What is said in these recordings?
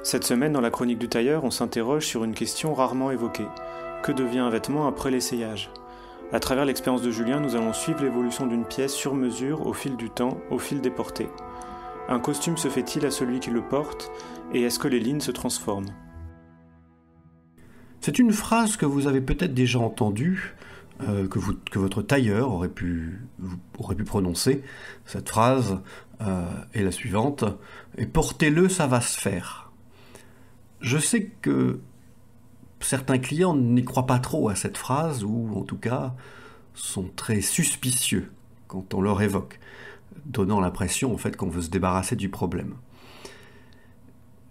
Cette semaine, dans la chronique du tailleur, on s'interroge sur une question rarement évoquée. Que devient un vêtement après l'essayage ? À travers l'expérience de Julien, nous allons suivre l'évolution d'une pièce sur mesure au fil du temps, au fil des portées. Un costume se fait-il à celui qui le porte ? Et est-ce que les lignes se transforment ? C'est une phrase que vous avez peut-être déjà entendue, que votre tailleur aurait pu prononcer. Cette phrase est la suivante, « Et portez-le, ça va se faire ». Je sais que certains clients n'y croient pas trop à cette phrase, ou en tout cas sont très suspicieux quand on leur évoque, donnant l'impression en fait qu'on veut se débarrasser du problème.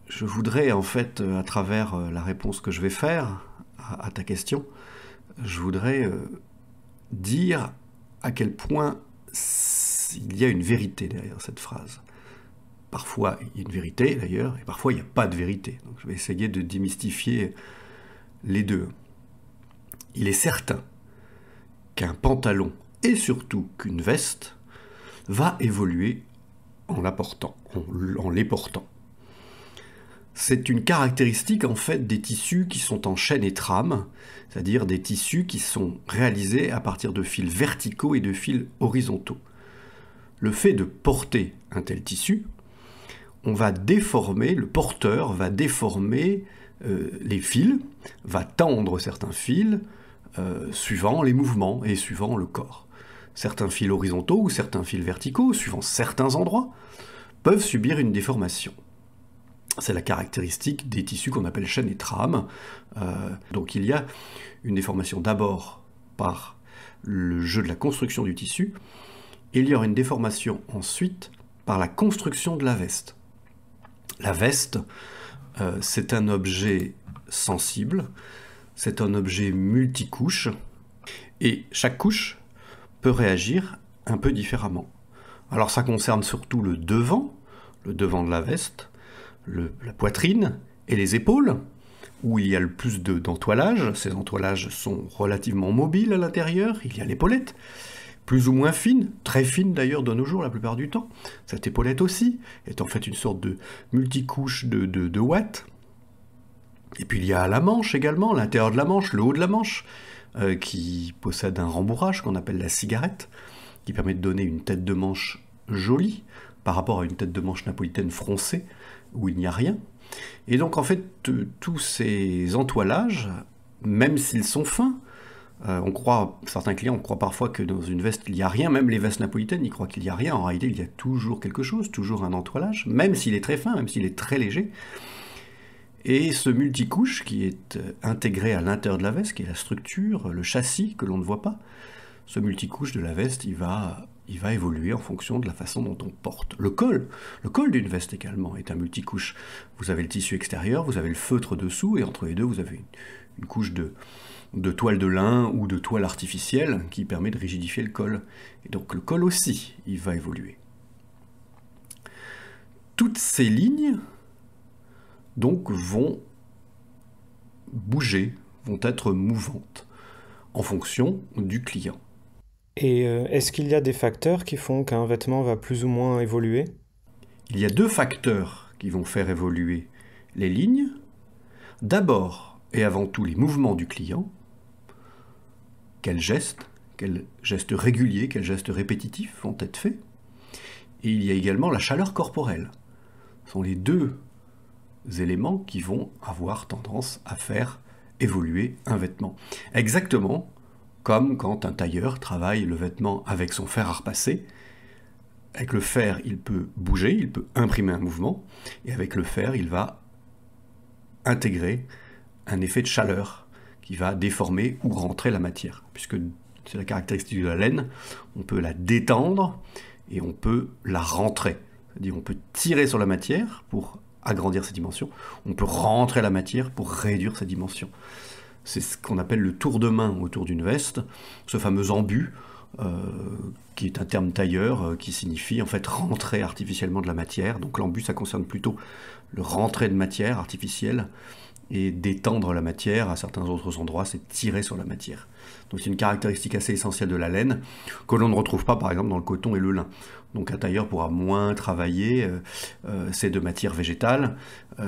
Je voudrais en fait, à travers la réponse que je vais faire à ta question, je voudrais dire à quel point il y a une vérité derrière cette phrase. Parfois, il y a une vérité d'ailleurs, et parfois, il n'y a pas de vérité. Donc, je vais essayer de démystifier les deux. Il est certain qu'un pantalon, et surtout qu'une veste, va évoluer en les portant. C'est une caractéristique en fait des tissus qui sont en chaîne et trame, c'est-à-dire des tissus qui sont réalisés à partir de fils verticaux et de fils horizontaux. Le fait de porter un tel tissu, le porteur va déformer les fils, va tendre certains fils suivant les mouvements et suivant le corps. Certains fils horizontaux ou certains fils verticaux, suivant certains endroits, peuvent subir une déformation. C'est la caractéristique des tissus qu'on appelle chaîne et trame. Donc il y a une déformation d'abord par le jeu de la construction du tissu, et il y aura une déformation ensuite par la construction de la veste. La veste, c'est un objet sensible, c'est un objet multicouche, et chaque couche peut réagir un peu différemment. Alors ça concerne surtout le devant de la veste, la poitrine et les épaules, où il y a le plus d'entoilages. Ces entoilages sont relativement mobiles à l'intérieur, il y a l'épaulette, plus ou moins fine, très fine d'ailleurs de nos jours la plupart du temps. Cette épaulette aussi est en fait une sorte de multicouche de ouate. Et puis il y a la manche également, l'intérieur de la manche, le haut de la manche, qui possède un rembourrage qu'on appelle la cigarette, qui permet de donner une tête de manche jolie par rapport à une tête de manche napolitaine froncée, où il n'y a rien. Et donc en fait, tous ces entoilages, même s'ils sont fins, certains clients croient parfois que dans une veste il n'y a rien, même les vestes napolitaines ils croient qu'il n'y a rien, en réalité il y a toujours quelque chose, toujours un entoilage, même s'il est très fin, même s'il est très léger. Et ce multicouche qui est intégré à l'intérieur de la veste, qui est la structure, le châssis que l'on ne voit pas, ce multicouche de la veste, il va évoluer en fonction de la façon dont on porte. Le col d'une veste également est un multicouche. Vous avez le tissu extérieur, vous avez le feutre dessous, et entre les deux, vous avez une couche de toile de lin ou de toile artificielle qui permet de rigidifier le col. Et donc le col aussi, il va évoluer. Toutes ces lignes, donc, vont bouger, vont être mouvantes en fonction du client. Et est-ce qu'il y a des facteurs qui font qu'un vêtement va plus ou moins évoluer ? Il y a deux facteurs qui vont faire évoluer les lignes. D'abord et avant tout les mouvements du client. Quels gestes réguliers, quels gestes répétitifs vont être faits. Et il y a également la chaleur corporelle. Ce sont les deux éléments qui vont avoir tendance à faire évoluer un vêtement. Exactement comme quand un tailleur travaille le vêtement avec son fer à repasser. Avec le fer, il peut bouger, il peut imprimer un mouvement, et avec le fer, il va intégrer un effet de chaleur qui va déformer ou rentrer la matière. Puisque c'est la caractéristique de la laine, on peut la détendre et on peut la rentrer. C'est-à-dire on peut tirer sur la matière pour agrandir ses dimensions, on peut rentrer la matière pour réduire ses dimensions. C'est ce qu'on appelle le tour de main autour d'une veste, ce fameux embut, qui est un terme tailleur, qui signifie en fait rentrer artificiellement de la matière. Donc l'embut, ça concerne plutôt le rentrer de matière artificielle, et détendre la matière. À certains autres endroits, c'est tirer sur la matière. Donc c'est une caractéristique assez essentielle de la laine que l'on ne retrouve pas par exemple dans le coton et le lin. Donc un tailleur pourra moins travailler ces deux matières végétales.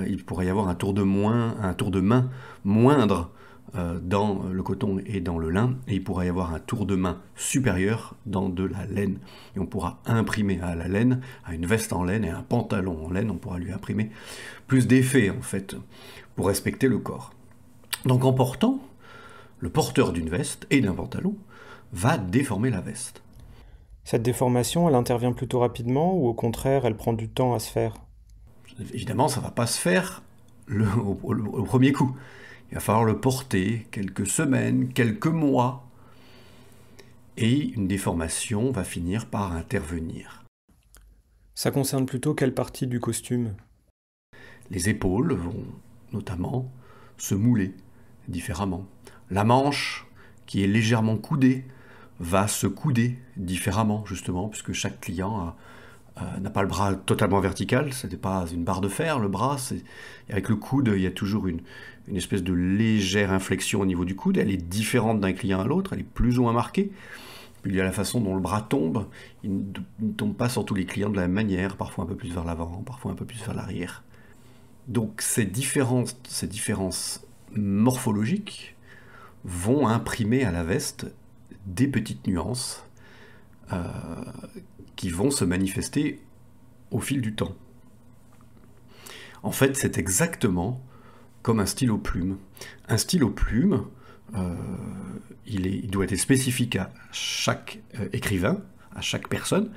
Il pourrait y avoir un tour de main moindre dans le coton et dans le lin, et il pourrait y avoir un tour de main supérieur dans de la laine. Et on pourra imprimer à la laine, à une veste en laine et un pantalon en laine, on pourra lui imprimer plus d'effets en fait, pour respecter le corps. Donc en portant, le porteur d'une veste et d'un pantalon va déformer la veste. Cette déformation, elle intervient plutôt rapidement ou au contraire, elle prend du temps à se faire? Évidemment, ça ne va pas se faire au premier coup. Il va falloir le porter quelques semaines, quelques mois, et une déformation va finir par intervenir. Ça concerne plutôt quelle partie du costume? Les épaules vont notamment se mouler différemment. La manche, qui est légèrement coudée, va se couder différemment, justement, puisque chaque client n'a pas le bras totalement vertical, ce n'est pas une barre de fer, le bras, avec le coude, il y a toujours une espèce de légère inflexion au niveau du coude, elle est différente d'un client à l'autre, elle est plus ou moins marquée. Puis il y a la façon dont le bras tombe, il ne tombe pas sur tous les clients de la même manière, parfois un peu plus vers l'avant, parfois un peu plus vers l'arrière. Donc ces différences morphologiques vont imprimer à la veste des petites nuances qui vont se manifester au fil du temps. En fait, c'est exactement comme un stylo plume. Un stylo plume, il doit être spécifique à chaque écrivain, à chaque personne,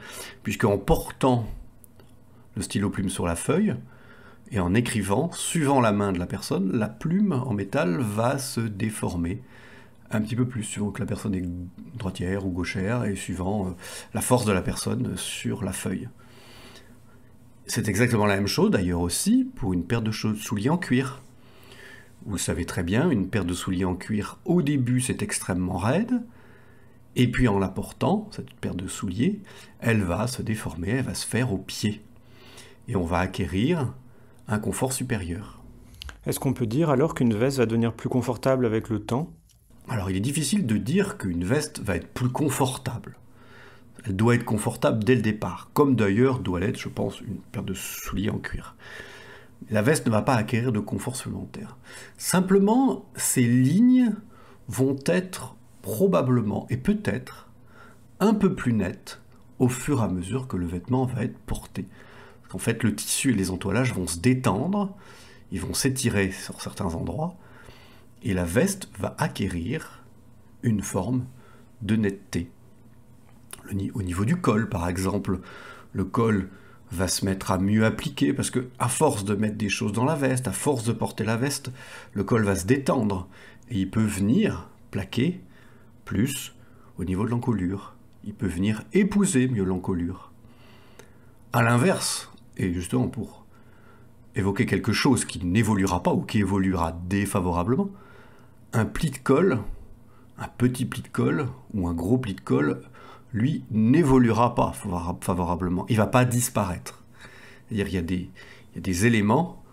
puisqu'en portant le stylo plume sur la feuille, et en écrivant, suivant la main de la personne, la plume en métal va se déformer un petit peu plus, suivant que la personne est droitière ou gauchère, et suivant la force de la personne sur la feuille. C'est exactement la même chose d'ailleurs aussi pour une paire de souliers en cuir. Vous savez très bien, une paire de souliers en cuir, au début c'est extrêmement raide, et puis en la portant, cette paire de souliers, elle va se déformer, elle va se faire au pied. Et on va acquérir un confort supérieur. Est-ce qu'on peut dire alors qu'une veste va devenir plus confortable avec le temps? Alors il est difficile de dire qu'une veste va être plus confortable. Elle doit être confortable dès le départ, comme d'ailleurs doit l'être, je pense, une paire de souliers en cuir. La veste ne va pas acquérir de confort supplémentaire. Simplement, ces lignes vont être probablement et peut-être un peu plus nettes au fur et à mesure que le vêtement va être porté. En fait, le tissu et les entoilages vont se détendre, ils vont s'étirer sur certains endroits, et la veste va acquérir une forme de netteté. Au niveau du col, par exemple, le col va se mettre à mieux appliquer, parce que à force de mettre des choses dans la veste, à force de porter la veste, le col va se détendre, et il peut venir plaquer plus au niveau de l'encolure. Il peut venir épouser mieux l'encolure. À l'inverse, et justement pour évoquer quelque chose qui n'évoluera pas ou qui évoluera défavorablement, un pli de colle, un petit pli de colle ou un gros pli de colle, lui, n'évoluera pas favorablement. Il ne va pas disparaître. C'est-à-dire qu'il y a des éléments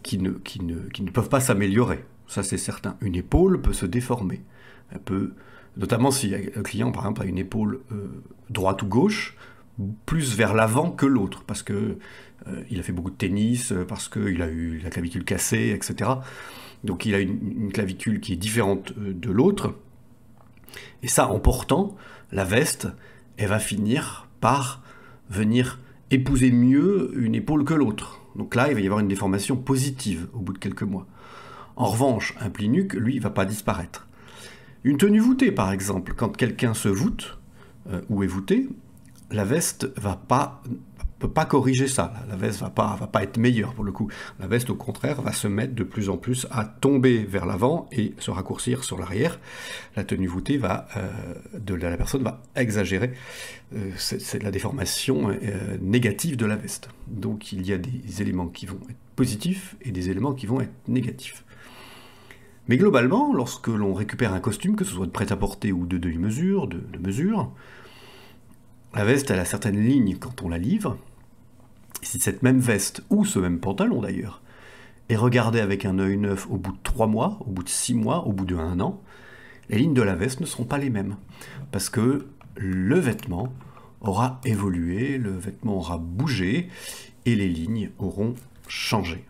qui ne peuvent pas s'améliorer. Ça, c'est certain. Une épaule peut se déformer. Elle peut, notamment si un client, par exemple, a une épaule droite ou gauche, plus vers l'avant que l'autre, parce que il a fait beaucoup de tennis, parce qu'il a eu la clavicule cassée, etc. Donc il a une clavicule qui est différente de l'autre. Et ça, en portant la veste, elle va finir par venir épouser mieux une épaule que l'autre. Donc là, il va y avoir une déformation positive au bout de quelques mois. En revanche, un pli nuque, lui, il ne va pas disparaître. Une tenue voûtée, par exemple, quand quelqu'un se voûte ou est voûté, la veste peut pas corriger ça. La veste va pas être meilleure pour le coup. La veste, au contraire, va se mettre de plus en plus à tomber vers l'avant et se raccourcir sur l'arrière. La tenue voûtée de la personne va exagérer c'est la déformation négative de la veste. Donc il y a des éléments qui vont être positifs et des éléments qui vont être négatifs. Mais globalement, lorsque l'on récupère un costume, que ce soit de prêt-à-porter ou de demi-mesure, de mesure, la veste, elle a certaines lignes quand on la livre. Si cette même veste, ou ce même pantalon d'ailleurs, et regardez avec un œil neuf au bout de 3 mois, au bout de 6 mois, au bout de 1 an, les lignes de la veste ne seront pas les mêmes. Parce que le vêtement aura évolué, le vêtement aura bougé, et les lignes auront changé.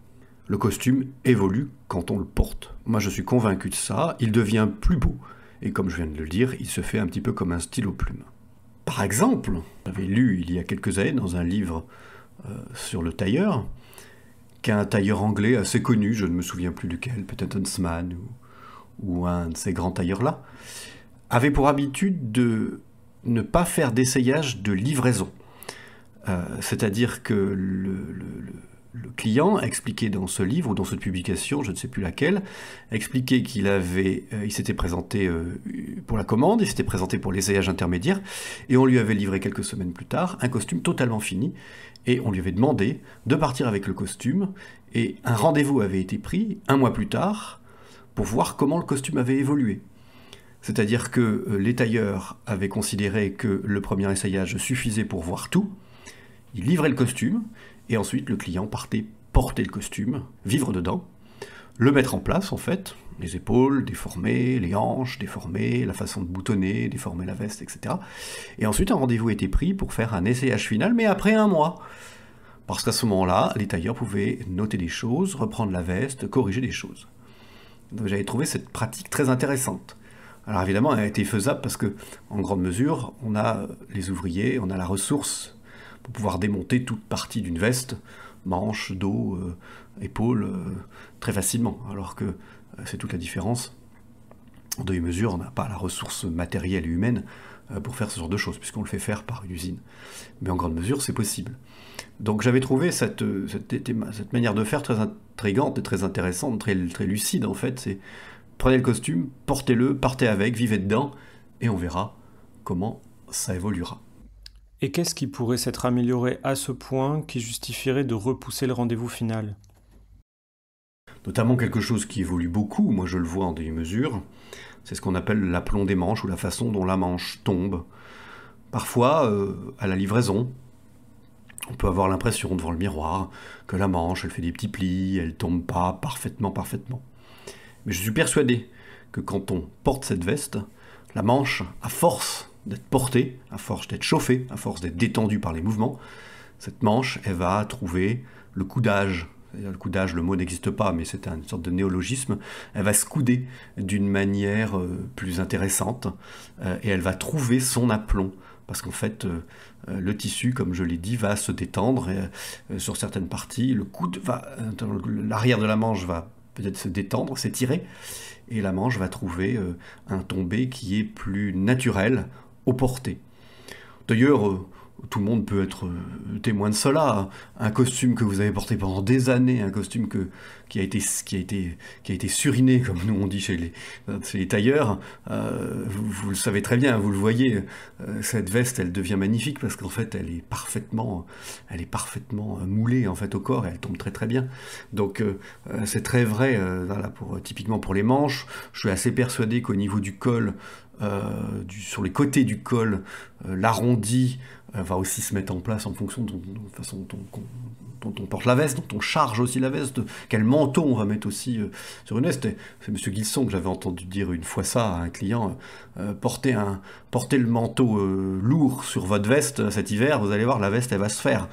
Le costume évolue quand on le porte. Moi, je suis convaincu de ça. Il devient plus beau. Et comme je viens de le dire, il se fait un petit peu comme un stylo plume. Par exemple, j'avais lu il y a quelques années dans un livre sur le tailleur, qu'un tailleur anglais assez connu, je ne me souviens plus duquel, peut-être Huntsman ou un de ces grands tailleurs-là, avait pour habitude de ne pas faire d'essayage de livraison. C'est-à-dire que le client expliquait dans ce livre ou dans cette publication, je ne sais plus laquelle, expliquait qu'il s'était présenté pour la commande, il s'était présenté pour l'essayage intermédiaire, et on lui avait livré quelques semaines plus tard un costume totalement fini, et on lui avait demandé de partir avec le costume, et un rendez-vous avait été pris 1 mois plus tard pour voir comment le costume avait évolué. C'est-à-dire que les tailleurs avaient considéré que le premier essayage suffisait pour voir tout, ils livraient le costume, et ensuite, le client partait porter le costume, vivre dedans, le mettre en place, en fait, les épaules déformées, les hanches déformées, la façon de boutonner, déformer la veste, etc. Et ensuite, un rendez-vous était pris pour faire un essayage final, mais après 1 mois. Parce qu'à ce moment-là, les tailleurs pouvaient noter des choses, reprendre la veste, corriger des choses. Donc j'avais trouvé cette pratique très intéressante. Alors évidemment, elle a été faisable parce que, en grande mesure, on a les ouvriers, on a la ressource pour pouvoir démonter toute partie d'une veste, manches, dos, épaules, très facilement. Alors que c'est toute la différence. En demi-mesure, on n'a pas la ressource matérielle et humaine pour faire ce genre de choses, puisqu'on le fait faire par une usine. Mais en grande mesure, c'est possible. Donc j'avais trouvé cette manière de faire très intrigante et très intéressante, très lucide en fait. C'est prenez le costume, portez-le, partez avec, vivez dedans, et on verra comment ça évoluera. Et qu'est-ce qui pourrait s'être amélioré à ce point qui justifierait de repousser le rendez-vous final ? Notamment quelque chose qui évolue beaucoup, moi je le vois en demi-mesure, c'est ce qu'on appelle l'aplomb des manches ou la façon dont la manche tombe. Parfois, à la livraison, on peut avoir l'impression devant le miroir que la manche, elle fait des petits plis, elle tombe pas parfaitement. Mais je suis persuadé que quand on porte cette veste, la manche, à force d'être portée, à force d'être chauffée, à force d'être détendue par les mouvements, cette manche, elle va trouver le coudage. Le coudage, le mot n'existe pas, mais c'est une sorte de néologisme. Elle va se couder d'une manière plus intéressante et elle va trouver son aplomb. Parce qu'en fait, le tissu, comme je l'ai dit, va se détendre sur certaines parties. L'arrière de la manche va peut-être se détendre, s'étirer, et la manche va trouver un tombé qui est plus naturel au porté. D'ailleurs, tout le monde peut être témoin de cela. Un costume que vous avez porté pendant des années, un costume qui a été suriné, comme nous on dit chez les tailleurs, vous le savez très bien, vous le voyez, cette veste, elle devient magnifique parce qu'en fait, elle est parfaitement moulée en fait au corps et elle tombe très très bien. Donc c'est très vrai, typiquement pour les manches. Je suis assez persuadé qu'au niveau du col, sur les côtés du col, l'arrondi va aussi se mettre en place en fonction de la façon dont on porte la veste, dont on charge aussi la veste, quel manteau on va mettre aussi sur une veste. C'est M. Guilson que j'avais entendu dire une fois ça à un client, portez le manteau lourd sur votre veste cet hiver, vous allez voir, la veste elle va se faire.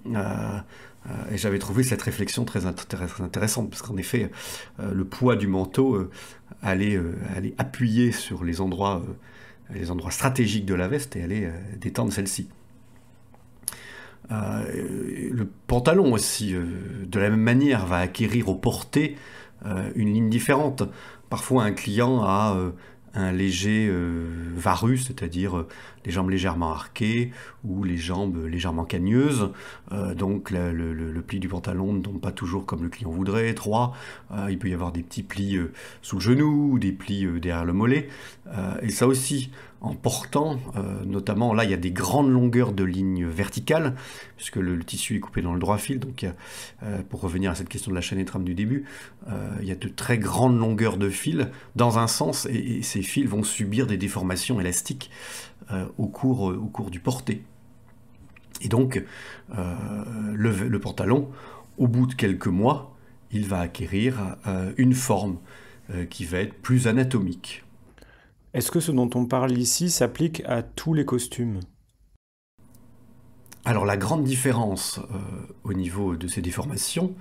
Et j'avais trouvé cette réflexion très intéressante, parce qu'en effet, le poids du manteau allait appuyer sur les endroits stratégiques de la veste et allait détendre celle-ci. Le pantalon aussi, de la même manière, va acquérir au porté une ligne différente. Parfois, un client a un léger varus, c'est-à-dire les jambes légèrement arquées ou les jambes légèrement cagneuses. Donc le pli du pantalon ne tombe pas toujours comme le client voudrait, étroit. Il peut y avoir des petits plis sous le genou, des plis derrière le mollet. Et ça aussi, en portant, notamment là, il y a des grandes longueurs de lignes verticales, puisque le tissu est coupé dans le droit fil. Donc, pour revenir à cette question de la chaîne et trame du début, il y a de très grandes longueurs de fil dans un sens, et ces fils vont subir des déformations élastiques au cours du porté. Et donc, le pantalon, au bout de quelques mois, il va acquérir une forme qui va être plus anatomique. Est-ce que ce dont on parle ici s'applique à tous les costumes? Alors la grande différence au niveau de ces déformations,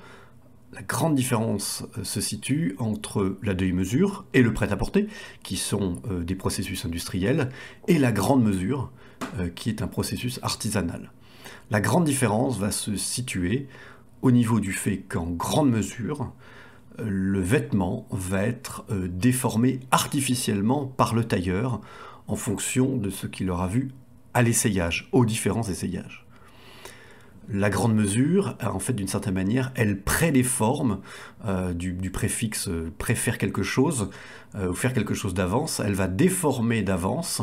la grande différence se situe entre la demi-mesure et le prêt-à-porter, qui sont des processus industriels, et la grande mesure, qui est un processus artisanal. La grande différence va se situer au niveau du fait qu'en grande mesure, le vêtement va être déformé artificiellement par le tailleur en fonction de ce qu'il aura vu à l'essayage, aux différents essayages. La grande mesure, en fait, d'une certaine manière, elle prédéforme du préfixe préfère quelque chose ou faire quelque chose d'avance. Elle va déformer d'avance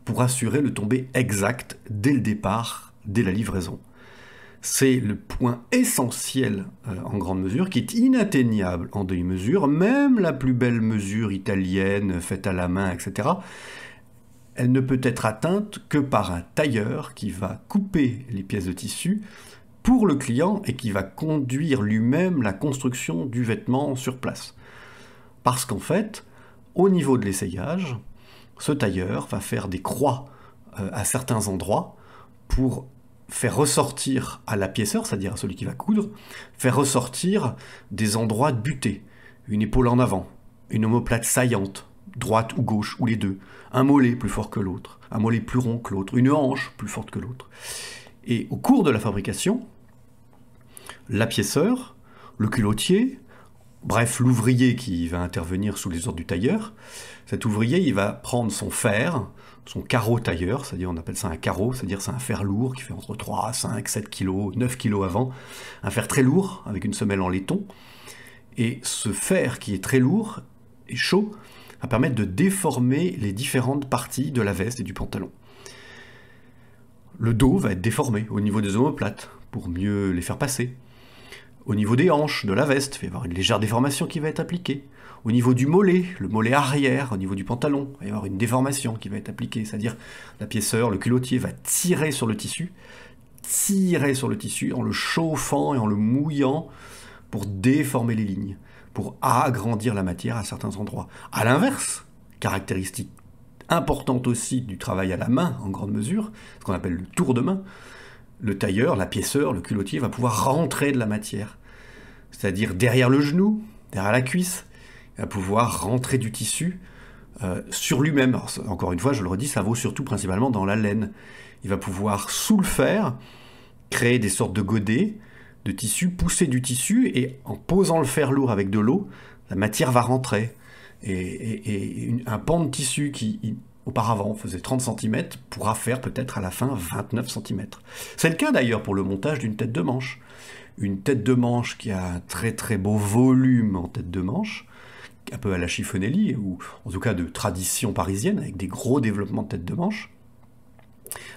pour assurer le tombé exact dès le départ, dès la livraison. C'est le point essentiel en grande mesure qui est inatteignable en demi-mesure, même la plus belle mesure italienne faite à la main, etc. Elle ne peut être atteinte que par un tailleur qui va couper les pièces de tissu pour le client et qui va conduire lui-même la construction du vêtement sur place. Parce qu'en fait, au niveau de l'essayage, ce tailleur va faire des croix à certains endroits pour faire ressortir à l'apièceur, c'est-à-dire à celui qui va coudre, faire ressortir des endroits de butée, une épaule en avant, une omoplate saillante, droite ou gauche, ou les deux, un mollet plus fort que l'autre, un mollet plus rond que l'autre, une hanche plus forte que l'autre. Et au cours de la fabrication, l'apièceur, le culottier, bref, l'ouvrier qui va intervenir sous les ordres du tailleur, cet ouvrier, il va prendre son fer, son carreau tailleur, c'est-à-dire on appelle ça un carreau, c'est-à-dire c'est un fer lourd qui fait entre 3, 5, 7 kg, 9 kg avant, un fer très lourd avec une semelle en laiton, et ce fer qui est très lourd et chaud va permettre de déformer les différentes parties de la veste et du pantalon. Le dos va être déformé au niveau des omoplates pour mieux les faire passer. Au niveau des hanches de la veste, il va y avoir une légère déformation qui va être appliquée. Au niveau du mollet, le mollet arrière, au niveau du pantalon, il va y avoir une déformation qui va être appliquée, c'est-à-dire l'apièceur, le culottier va tirer sur le tissu en le chauffant et en le mouillant pour déformer les lignes, pour agrandir la matière à certains endroits. À l'inverse, caractéristique importante aussi du travail à la main, en grande mesure, ce qu'on appelle le tour de main, le tailleur, l'apièceur, le culottier va pouvoir rentrer de la matière. C'est-à-dire derrière le genou, derrière la cuisse, il va pouvoir rentrer du tissu sur lui-même. Alors, encore une fois, je le redis, ça vaut surtout principalement dans la laine. Il va pouvoir, sous le fer, créer des sortes de godets de tissu, pousser du tissu, et en posant le fer lourd avec de l'eau, la matière va rentrer. Et un pan de tissu qui, auparavant, faisait 30 cm, pourra faire peut-être à la fin 29 cm. C'est le cas d'ailleurs pour le montage d'une tête de manche. Une tête de manche qui a un très très beau volume en tête de manche, un peu à la Chiffonelli, ou en tout cas de tradition parisienne, avec des gros développements de tête de manche.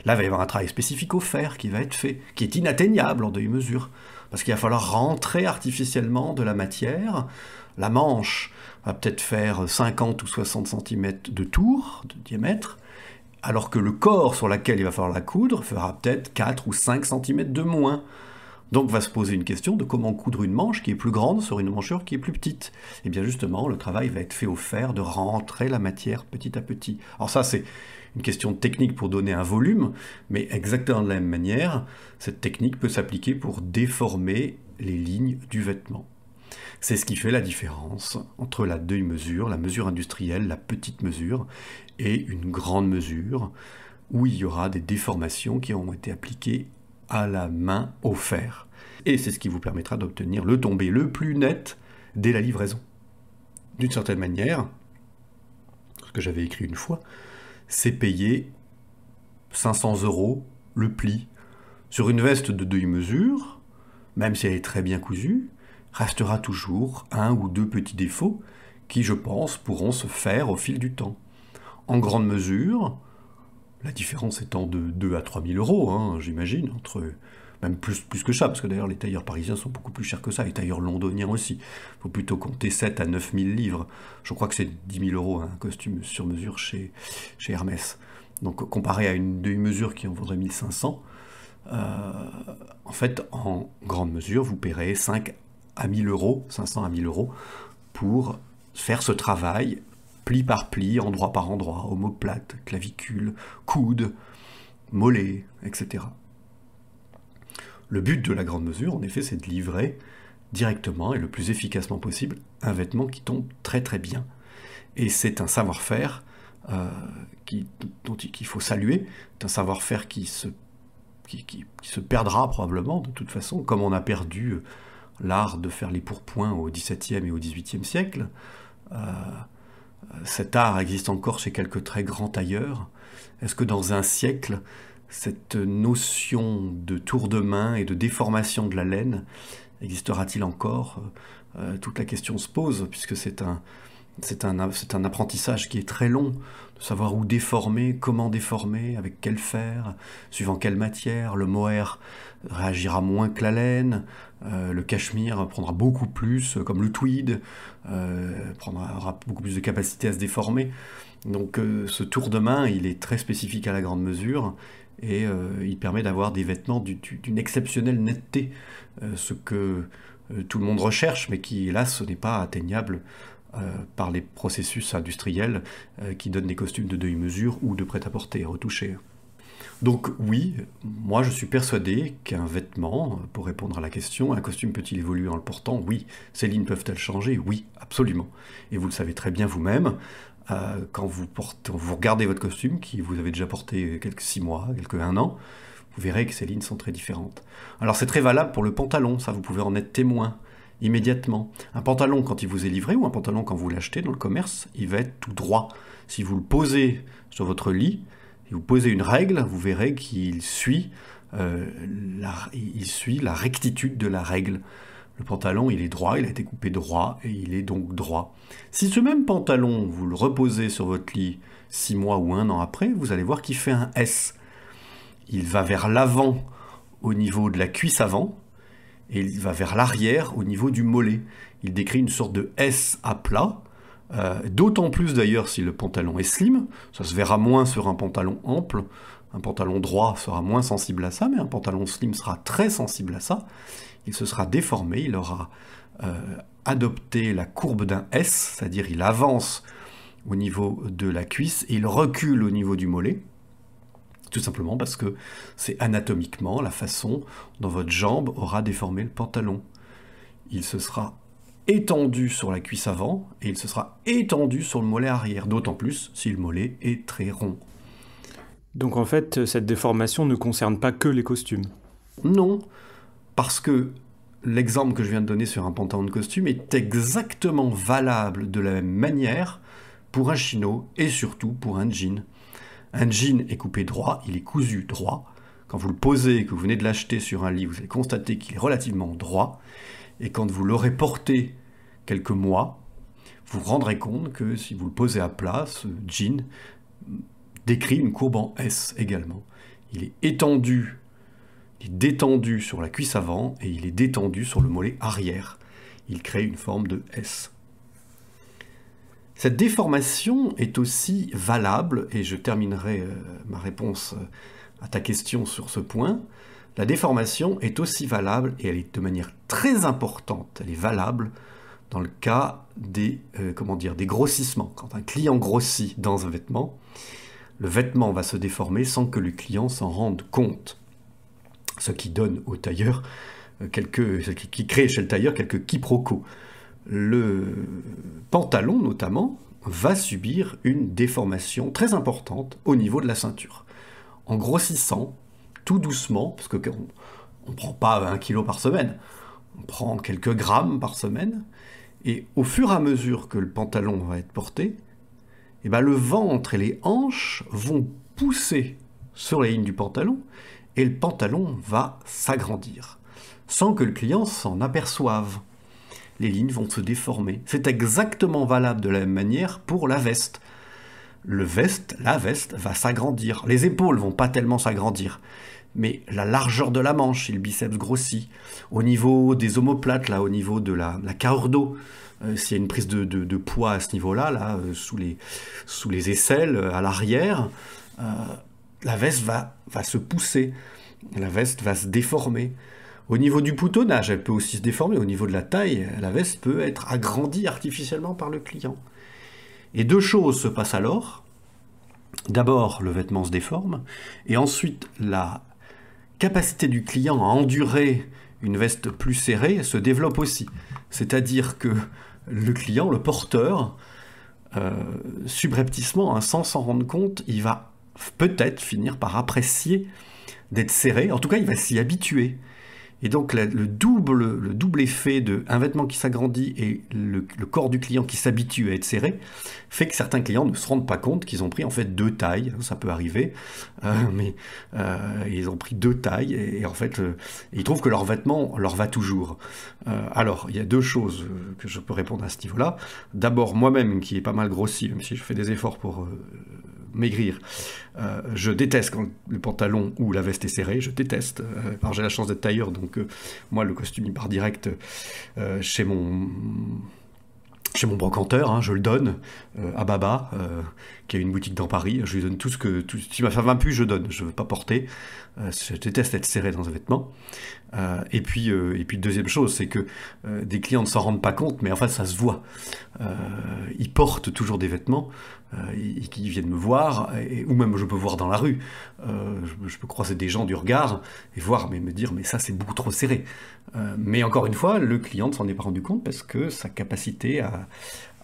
Là, il va y avoir un travail spécifique au fer qui va être fait, qui est inatteignable en demi-mesure, parce qu'il va falloir rentrer artificiellement de la matière. La manche va peut-être faire 50 ou 60 cm de tour, de diamètre, alors que le corps sur lequel il va falloir la coudre fera peut-être 4 ou 5 cm de moins. Donc va se poser une question de comment coudre une manche qui est plus grande sur une manchure qui est plus petite. Et bien justement, le travail va être fait au fer de rentrer la matière petit à petit. Alors ça, c'est une question de technique pour donner un volume, mais exactement de la même manière, cette technique peut s'appliquer pour déformer les lignes du vêtement. C'est ce qui fait la différence entre la demi-mesure, la mesure industrielle, la petite mesure, et une grande mesure, où il y aura des déformations qui ont été appliquées à la main au fer. Et c'est ce qui vous permettra d'obtenir le tombé le plus net dès la livraison. D'une certaine manière, ce que j'avais écrit une fois, c'est payer 500 € le pli. Sur une veste de demi-mesure, même si elle est très bien cousue, restera toujours un ou deux petits défauts qui, je pense, pourront se faire au fil du temps. En grande mesure, la différence étant de 2 à 3 000 €, j'imagine, entre même plus que ça, parce que d'ailleurs les tailleurs parisiens sont beaucoup plus chers que ça, les tailleurs londoniens aussi. Il faut plutôt compter 7 à 9 000 livres. Je crois que c'est 10 000 € un costume sur mesure chez Hermès. Donc comparé à une demi-mesure qui en vaudrait 1500, en fait, en grande mesure, vous paierez 5 à 1000 euros, 500 à 1000 euros, pour faire ce travail pli par pli, endroit par endroit, omoplate, clavicule, coude, mollet, etc. Le but de la grande mesure, en effet, c'est de livrer directement et le plus efficacement possible un vêtement qui tombe très très bien. Et c'est un savoir-faire dont il faut saluer, c'est un savoir-faire qui se perdra probablement de toute façon, comme on a perdu l'art de faire les pourpoints au XVIIe et au XVIIIe siècle. Cet art existe encore chez quelques très grands tailleurs. Est-ce que dans un siècle, cette notion de tour de main et de déformation de la laine existera-t-il encore? Toute la question se pose, puisque c'est un apprentissage qui est très long, de savoir où déformer, comment déformer, avec quel fer, suivant quelle matière. Le mohair réagira moins que la laine, le cachemire prendra beaucoup plus, comme le tweed, aura beaucoup plus de capacité à se déformer. Donc ce tour de main, il est très spécifique à la grande mesure, et il permet d'avoir des vêtements d'une exceptionnelle netteté, ce que tout le monde recherche, mais qui, hélas, n'est pas atteignable par les processus industriels qui donnent des costumes de demi-mesure ou de prêt-à-porter retouchés. Donc oui, moi je suis persuadé qu'un vêtement, pour répondre à la question, un costume peut-il évoluer en le portant? Oui. Ces lignes peuvent-elles changer? Oui, absolument. Et vous le savez très bien vous-même, quand vous regardez votre costume, qui vous avez déjà porté quelques 6 mois, quelques 1 an, vous verrez que ces lignes sont très différentes. Alors c'est très valable pour le pantalon, ça vous pouvez en être témoin immédiatement. Un pantalon quand il vous est livré, ou un pantalon quand vous l'achetez dans le commerce, il va être tout droit. Si vous le posez sur votre lit, si vous posez une règle, vous verrez qu'il suit la rectitude de la règle. Le pantalon, il est droit, il a été coupé droit, et il est donc droit. Si ce même pantalon, vous le reposez sur votre lit 6 mois ou 1 an après, vous allez voir qu'il fait un S. Il va vers l'avant au niveau de la cuisse avant, et il va vers l'arrière au niveau du mollet. Il décrit une sorte de S à plat, d'autant plus d'ailleurs si le pantalon est slim. Ça se verra moins sur un pantalon ample. Un pantalon droit sera moins sensible à ça, mais un pantalon slim sera très sensible à ça. Il se sera déformé, il aura adopté la courbe d'un S, c'est-à-dire il avance au niveau de la cuisse et il recule au niveau du mollet. Tout simplement parce que c'est anatomiquement la façon dont votre jambe aura déformé le pantalon. Il se sera étendu sur la cuisse avant et il se sera étendu sur le mollet arrière, d'autant plus si le mollet est très rond. Donc en fait, cette déformation ne concerne pas que les costumes. Non, parce que l'exemple que je viens de donner sur un pantalon de costume est exactement valable de la même manière pour un chino et surtout pour un jean. Un jean est coupé droit, il est cousu droit. Quand vous le posez, que vous venez de l'acheter sur un lit, vous allez constater qu'il est relativement droit. Et quand vous l'aurez porté quelques mois, vous vous rendrez compte que si vous le posez à plat, ce jean décrit une courbe en S également. Il est étendu, il est détendu sur la cuisse avant et il est détendu sur le mollet arrière. Il crée une forme de S. Cette déformation est aussi valable, et je terminerai ma réponse à ta question sur ce point, la déformation est aussi valable, et elle est de manière très importante, elle est valable dans le cas des grossissements. Quand un client grossit dans un vêtement, le vêtement va se déformer sans que le client s'en rende compte. Ce qui donne au tailleur qui crée chez le tailleur quelques quiproquos. Le pantalon, notamment, va subir une déformation très importante au niveau de la ceinture. En grossissant, tout doucement, parce qu'on ne prend pas 1 kg par semaine, on prend quelques grammes par semaine, et au fur et à mesure que le pantalon va être porté, le ventre et les hanches vont pousser sur la ligne du pantalon, et le pantalon va s'agrandir, sans que le client s'en aperçoive. Les lignes vont se déformer. C'est exactement valable de la même manière pour la veste. La veste va s'agrandir. Les épaules vont pas tellement s'agrandir, mais la largeur de la manche, si le biceps grossit, au niveau des omoplates, là, au niveau de la carrure d'eau, s'il y a une prise de poids à ce niveau-là, sous les aisselles, à l'arrière, la veste va se pousser, la veste va se déformer. Au niveau du boutonnage, elle peut aussi se déformer. Au niveau de la taille, la veste peut être agrandie artificiellement par le client. Et deux choses se passent alors. D'abord, le vêtement se déforme, et ensuite, la capacité du client à endurer une veste plus serrée se développe aussi. C'est-à-dire que le client, le porteur, subrepticement, sans s'en rendre compte, il va peut-être finir par apprécier d'être serré. En tout cas, il va s'y habituer. Et donc le double effet de un vêtement qui s'agrandit et le corps du client qui s'habitue à être serré fait que certains clients ne se rendent pas compte qu'ils ont pris en fait deux tailles, ça peut arriver, mais ils ont pris deux tailles et en fait ils trouvent que leur vêtement leur va toujours. Alors il y a deux choses que je peux répondre à ce niveau-là. D'abord moi-même qui est pas mal grossi, même si je fais des efforts pour maigrir. Je déteste quand le pantalon ou la veste est serrée, je déteste. Alors j'ai la chance d'être tailleur, donc moi le costume il part direct chez mon brocanteur, hein, je le donne à Baba, qui a une boutique dans Paris. Je lui donne tout ce que... si ma femme a pu, je donne. Je ne veux pas porter. Je déteste être serré dans un vêtement. Et puis deuxième chose, c'est que des clients ne s'en rendent pas compte, mais en fait, ça se voit. Ils portent toujours des vêtements, ils viennent me voir, ou même je peux voir dans la rue. Je peux croiser des gens du regard et voir, mais me dire, mais ça, c'est beaucoup trop serré. Mais encore une fois, le client ne s'en est pas rendu compte parce que sa capacité à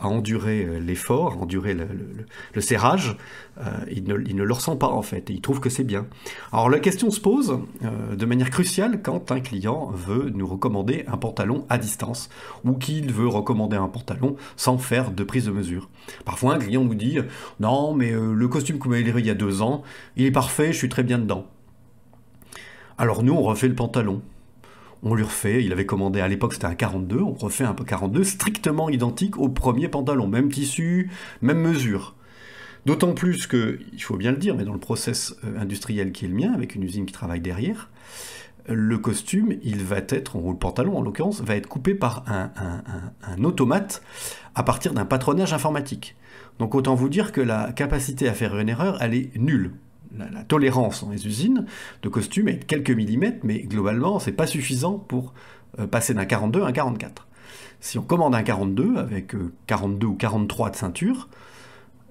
endurer l'effort, à endurer le serrage, il ne le ressent pas en fait, et il trouve que c'est bien. Alors la question se pose de manière cruciale quand un client veut nous recommander un pantalon à distance, ou qu'il veut recommander un pantalon sans faire de prise de mesure. Parfois un client nous dit « Non, mais le costume que vous m'avez livré il y a 2 ans, il est parfait, je suis très bien dedans. » Alors nous, on refait le pantalon. On lui refait, il avait commandé, à l'époque c'était un 42, on refait un 42 strictement identique au premier pantalon, même tissu, même mesure. D'autant plus que, il faut bien le dire, mais dans le process industriel qui est le mien, avec une usine qui travaille derrière, le costume, il va être, ou le pantalon en l'occurrence, va être coupé par un automate à partir d'un patronage informatique. Donc autant vous dire que la capacité à faire une erreur, elle est nulle. La tolérance dans les usines de costumes est de quelques millimètres, mais globalement, c'est pas suffisant pour passer d'un 42 à un 44. Si on commande un 42 avec 42 ou 43 de ceinture,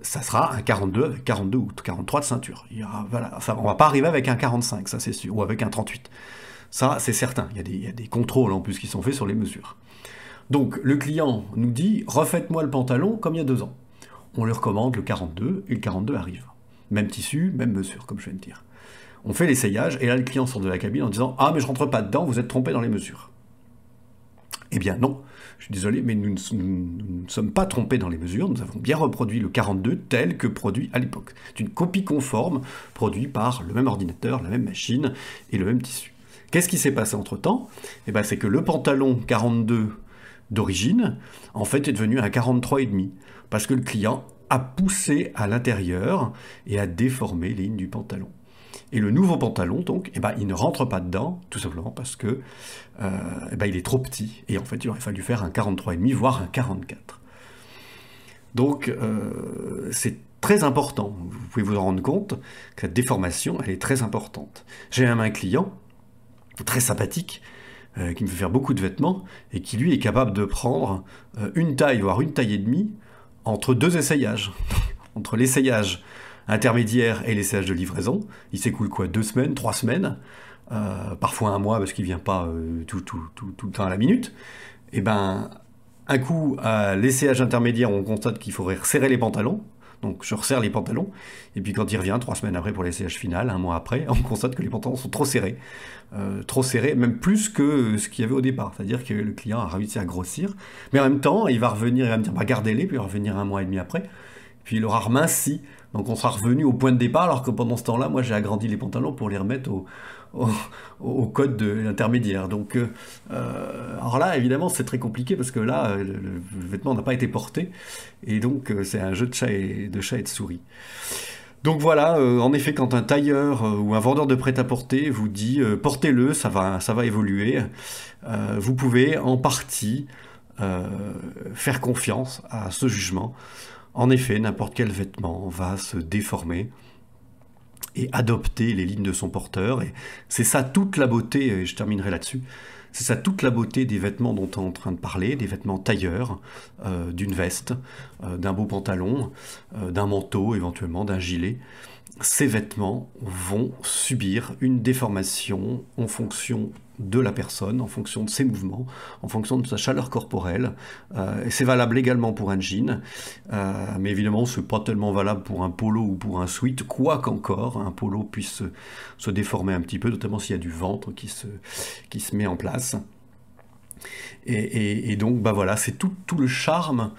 ça sera un 42 avec 42 ou 43 de ceinture. Voilà, enfin, on va pas arriver avec un 45, ça c'est sûr, ou avec un 38. Ça, c'est certain. Il y a des contrôles en plus qui sont faits sur les mesures. Donc, le client nous dit, refaites-moi le pantalon comme il y a 2 ans. On lui recommande le 42 et le 42 arrive. Même tissu, même mesure, comme je viens de dire. On fait l'essayage, et là, le client sort de la cabine en disant « Ah, mais je rentre pas dedans, vous êtes trompé dans les mesures. » Eh bien non, je suis désolé, mais nous ne sommes pas trompés dans les mesures, nous avons bien reproduit le 42 tel que produit à l'époque. C'est une copie conforme, produite par le même ordinateur, la même machine, et le même tissu. Qu'est-ce qui s'est passé entre-temps ? Eh bien, c'est que le pantalon 42 d'origine, en fait, est devenu un 43,5, parce que le client a poussé à l'intérieur et a déformé les lignes du pantalon. Et le nouveau pantalon, donc, eh ben, il ne rentre pas dedans, tout simplement parce que eh ben, il est trop petit. Et en fait, il aurait fallu faire un 43,5, voire un 44. Donc, c'est très important. Vous pouvez vous en rendre compte que la déformation, elle est très importante. J'ai même un client, très sympathique, qui me fait faire beaucoup de vêtements, et qui, lui, est capable de prendre une taille, voire une taille et demie, entre 2 essayages. Entre l'essayage intermédiaire et l'essayage de livraison, il s'écoule quoi, 2 semaines, 3 semaines, parfois 1 mois parce qu'il ne vient pas tout le temps à la minute. Et ben, un coup, à l'essayage intermédiaire, on constate qu'il faudrait resserrer les pantalons, donc je resserre les pantalons, et puis quand il revient, 3 semaines après pour l'essayage final, 1 mois après, on constate que les pantalons sont trop serrés, même plus que ce qu'il y avait au départ, c'est-à-dire que le client a réussi à grossir, mais en même temps, il va revenir, il va me dire, bah, gardez-les, puis il va revenir 1 mois et demi après, puis il aura reminci, donc on sera revenu au point de départ, alors que pendant ce temps-là, moi j'ai agrandi les pantalons pour les remettre au code de l'intermédiaire. Donc, alors là, évidemment, c'est très compliqué parce que là, le vêtement n'a pas été porté, et donc c'est un jeu de chat et de souris. Donc voilà, en effet, quand un tailleur ou un vendeur de prêt-à-porter vous dit portez-le, ça va évoluer, vous pouvez en partie faire confiance à ce jugement. En effet, n'importe quel vêtement va se déformer et adopter les lignes de son porteur. Et c'est ça toute la beauté, et je terminerai là-dessus, c'est ça toute la beauté des vêtements dont on est en train de parler, des vêtements tailleurs, d'une veste, d'un beau pantalon, d'un manteau éventuellement, d'un gilet. Ces vêtements vont subir une déformation en fonction de la personne, en fonction de ses mouvements, en fonction de sa chaleur corporelle. Et c'est valable également pour un jean, mais évidemment c'est pas tellement valable pour un polo ou pour un sweat, quoi qu'encore un polo puisse se déformer un petit peu, notamment s'il y a du ventre qui se met en place. Et donc voilà, c'est tout le charme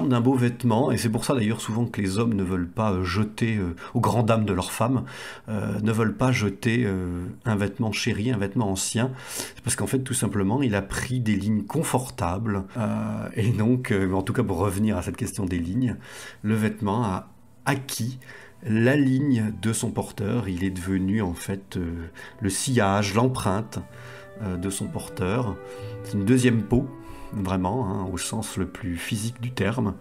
d'un beau vêtement, et c'est pour ça d'ailleurs souvent que les hommes ne veulent pas jeter, aux grandes dames de leurs femmes, ne veulent pas jeter un vêtement chéri, un vêtement ancien, parce qu'en fait tout simplement il a pris des lignes confortables, et donc en tout cas pour revenir à cette question des lignes, le vêtement a acquis la ligne de son porteur, il est devenu en fait le sillage, l'empreinte de son porteur, c'est une deuxième peau, vraiment, hein, au sens le plus physique du terme,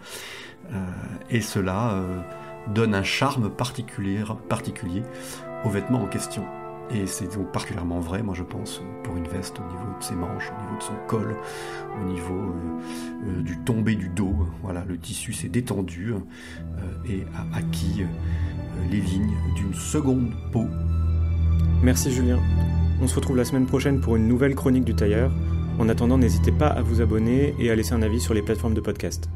et cela donne un charme particulier aux vêtements en question. Et c'est donc particulièrement vrai, moi je pense, pour une veste au niveau de ses manches, au niveau de son col, au niveau du tombé du dos. Voilà, le tissu s'est détendu et a acquis les lignes d'une seconde peau. Merci Julien. On se retrouve la semaine prochaine pour une nouvelle chronique du tailleur. En attendant, n'hésitez pas à vous abonner et à laisser un avis sur les plateformes de podcast.